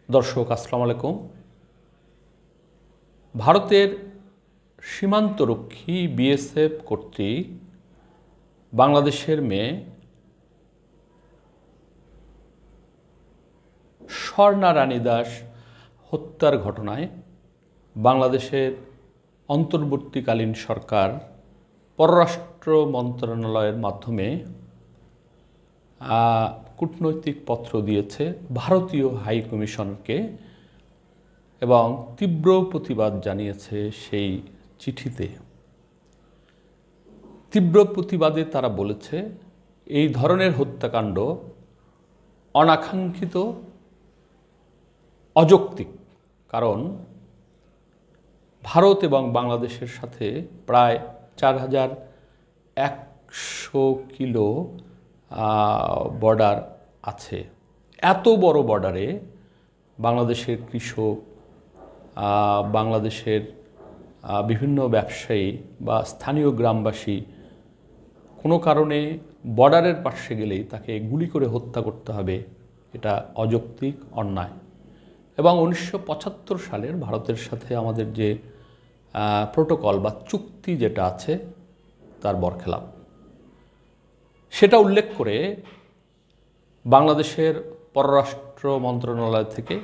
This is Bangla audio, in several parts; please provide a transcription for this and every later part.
দর্শক আসসালামু আলাইকুম। ভারতের সীমান্তরক্ষী বিএসএফ কর্তৃক বাংলাদেশের মেয়ে স্বর্ণা রানী দাস হত্যার ঘটনায় বাংলাদেশের অন্তর্বর্তীকালীন সরকার পররাষ্ট্র মন্ত্রণালয়ের মাধ্যমে কূটনৈতিক পত্র দিয়েছে ভারতীয় হাই কমিশনকে এবং তীব্র প্রতিবাদ জানিয়েছে সেই চিঠিতে। তীব্র প্রতিবাদে তারা বলেছে এই ধরনের হত্যাকাণ্ড অনাকাঙ্ক্ষিত, অযৌক্তিক। কারণ ভারত এবং বাংলাদেশের সাথে প্রায় 4100 কিলো বর্ডার আছে। এত বড় বর্ডারে বাংলাদেশের কৃষক, বাংলাদেশের বিভিন্ন ব্যবসায়ী বা স্থানীয় গ্রামবাসী কোনো কারণে বর্ডারের পাশে গেলেই তাকে গুলি করে হত্যা করতে হবে, এটা অযৌক্তিক, অন্যায়। এবং 1975 সালের ভারতের সাথে আমাদের যে প্রোটোকল বা চুক্তি যেটা আছে তার বরখেলাপ, সেটা উল্লেখ করে বাংলাদেশের পররাষ্ট্র মন্ত্রণালয় থেকে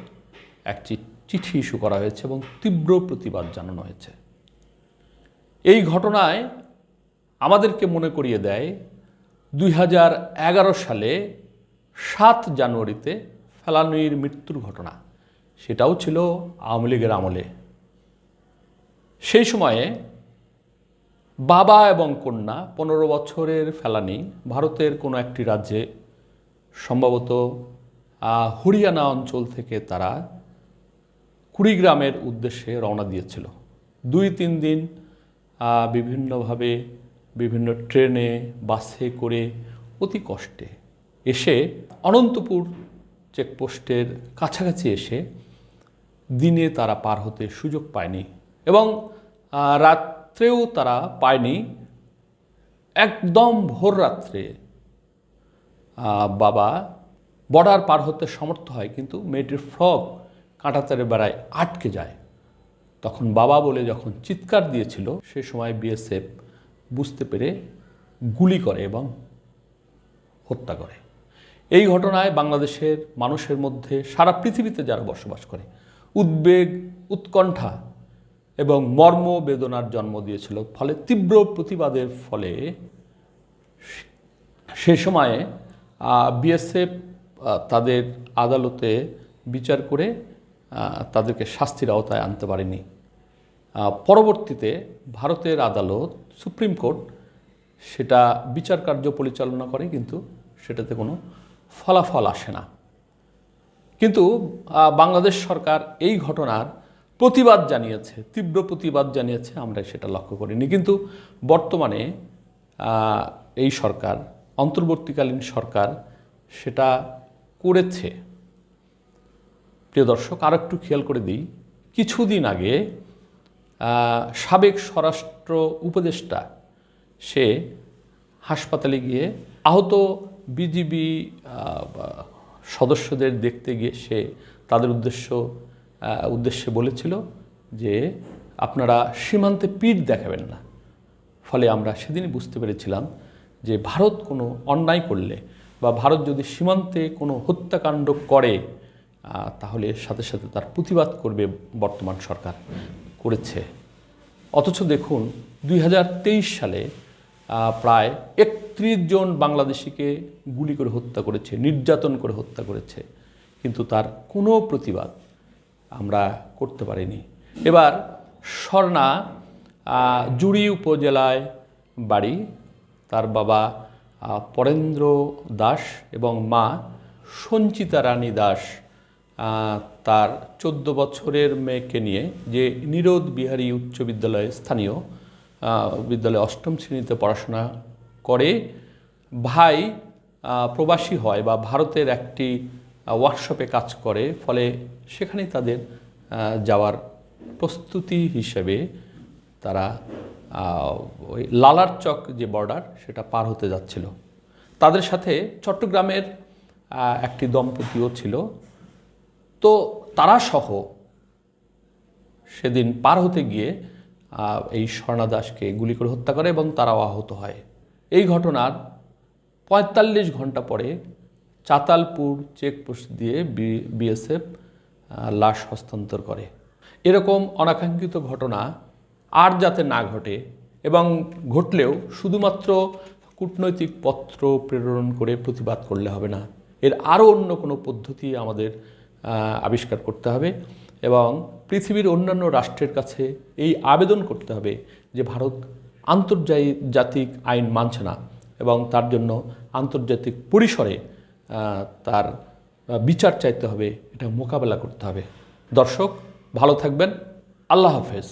একটি চিঠি ইস্যু করা হয়েছে এবং তীব্র প্রতিবাদ জানানো হয়েছে। এই ঘটনায় আমাদেরকে মনে করিয়ে দেয় 2011 সালে 7 জানুয়ারিতে ফেলানীর মৃত্যুর ঘটনা। সেটাও ছিল আওয়ামী লীগের আমলে। সেই সময়ে বাবা এবং কন্যা 15 বছরের ফেলানী ভারতের কোনো একটি রাজ্যে, সম্ভবত হরিয়ানা অঞ্চল থেকে তারা কুড়িগ্রামের উদ্দেশ্যে রওনা দিয়েছিল। 2-3 দিন বিভিন্নভাবে বিভিন্ন ট্রেনে, বাসে করে অতি কষ্টে এসে অনন্তপুর চেকপোস্টের কাছাকাছি এসে দিনে তারা পার হতে সুযোগ পায়নি এবং রাত্রেও তারা পায়নি। একদম ভোর রাত্রে বাবা বর্ডার পার হতে সমর্থ হয়, কিন্তু মেয়েটির ফ্রক কাঁটাতারের বেড়ায় আটকে যায়। তখন বাবা বলে যখন চিৎকার দিয়েছিল, সে সময় বিএসএফ বুঝতে পেরে গুলি করে এবং হত্যা করে। এই ঘটনায় বাংলাদেশের মানুষের মধ্যে, সারা পৃথিবীতে যারা বসবাস করে, উদ্বেগ, উৎকণ্ঠা এবং মর্ম বেদনার জন্ম দিয়েছিল। ফলে তীব্র প্রতিবাদের ফলে সে সময়ে বিএসএফ তাদের আদালতে বিচার করে তাদেরকে শাস্তির আওতায় আনতে পারেনি। পরবর্তীতে ভারতের আদালত, সুপ্রিম কোর্ট, সেটা বিচার কার্য পরিচালনা করে, কিন্তু সেটাতে কোনো ফলাফল আসে না। কিন্তু বাংলাদেশ সরকার এই ঘটনার প্রতিবাদ জানিয়েছে, তীব্র প্রতিবাদ জানিয়েছে, আমরা সেটা লক্ষ্য করিনি। কিন্তু বর্তমানে এই সরকার, অন্তর্বর্তীকালীন সরকার, সেটা করেছে। প্রিয় দর্শক, আর একটু খেয়াল করে দিই, কিছুদিন আগে সাবেক স্বরাষ্ট্র উপদেষ্টা সে হাসপাতালে গিয়ে আহত বিজিবি সদস্যদের দেখতে গিয়ে সে তাদের উদ্দেশ্যে বলেছিল যে আপনারা সীমান্তে পিঠ দেখাবেন না। ফলে আমরা সেদিনই বুঝতে পেরেছিলাম যে ভারত কোনো অন্যায় করলে বা ভারত যদি সীমান্তে কোনো হত্যাকাণ্ড করে, তাহলে সাথে সাথে তার প্রতিবাদ করবে বর্তমান সরকার, করেছে। অথচ দেখুন 2023 সালে প্রায় 31 জন বাংলাদেশিকে গুলি করে হত্যা করেছে, নির্যাতন করে হত্যা করেছে, কিন্তু তার কোনো প্রতিবাদ আমরা করতে পারিনি। এবার স্বর্ণা জুড়ি উপজেলায় বাড়ি, তার বাবা পরেন্দ্র দাস এবং মা সঞ্চিতা রানী দাস তার 14 বছরের মেয়েকে নিয়ে, যে নিরোধ বিহারী উচ্চ বিদ্যালয়ে, স্থানীয় বিদ্যালয়ে 8ম শ্রেণীতে পড়াশোনা করে। ভাই প্রবাসী হয় বা ভারতের একটি ওয়ার্কশপে কাজ করে, ফলে সেখানেই তাদের যাওয়ার প্রস্তুতি হিসেবে তারা ওই লালারচক যে বর্ডার, সেটা পার হতে যাচ্ছিল। তাদের সাথে চট্টগ্রামের একটি দম্পতিও ছিল। তো তারা সহ সেদিন পার হতে গিয়ে এই স্বর্ণা দাসকে গুলি করে হত্যা করে এবং তারাও আহত হয়। এই ঘটনার ৪৫ ঘন্টা পরে চাতালপুর চেকপোস্ট দিয়ে বিএসএফ লাশ হস্তান্তর করে। এরকম অনাকাঙ্ক্ষিত ঘটনা আর যাতে না ঘটে, এবং ঘটলেও শুধুমাত্র কূটনৈতিক পত্র প্রেরণ করে প্রতিবাদ করলে হবে না, এর আরও অন্য কোনো পদ্ধতি আমাদের আবিষ্কার করতে হবে এবং পৃথিবীর অন্যান্য রাষ্ট্রের কাছে এই আবেদন করতে হবে যে ভারত আন্তর্জাতিক আইন মানছে না এবং তার জন্য আন্তর্জাতিক পরিসরে তার বিচার চাইতে হবে, এটা মোকাবেলা করতে হবে। দর্শক, ভালো থাকবেন। আল্লাহ হাফেজ।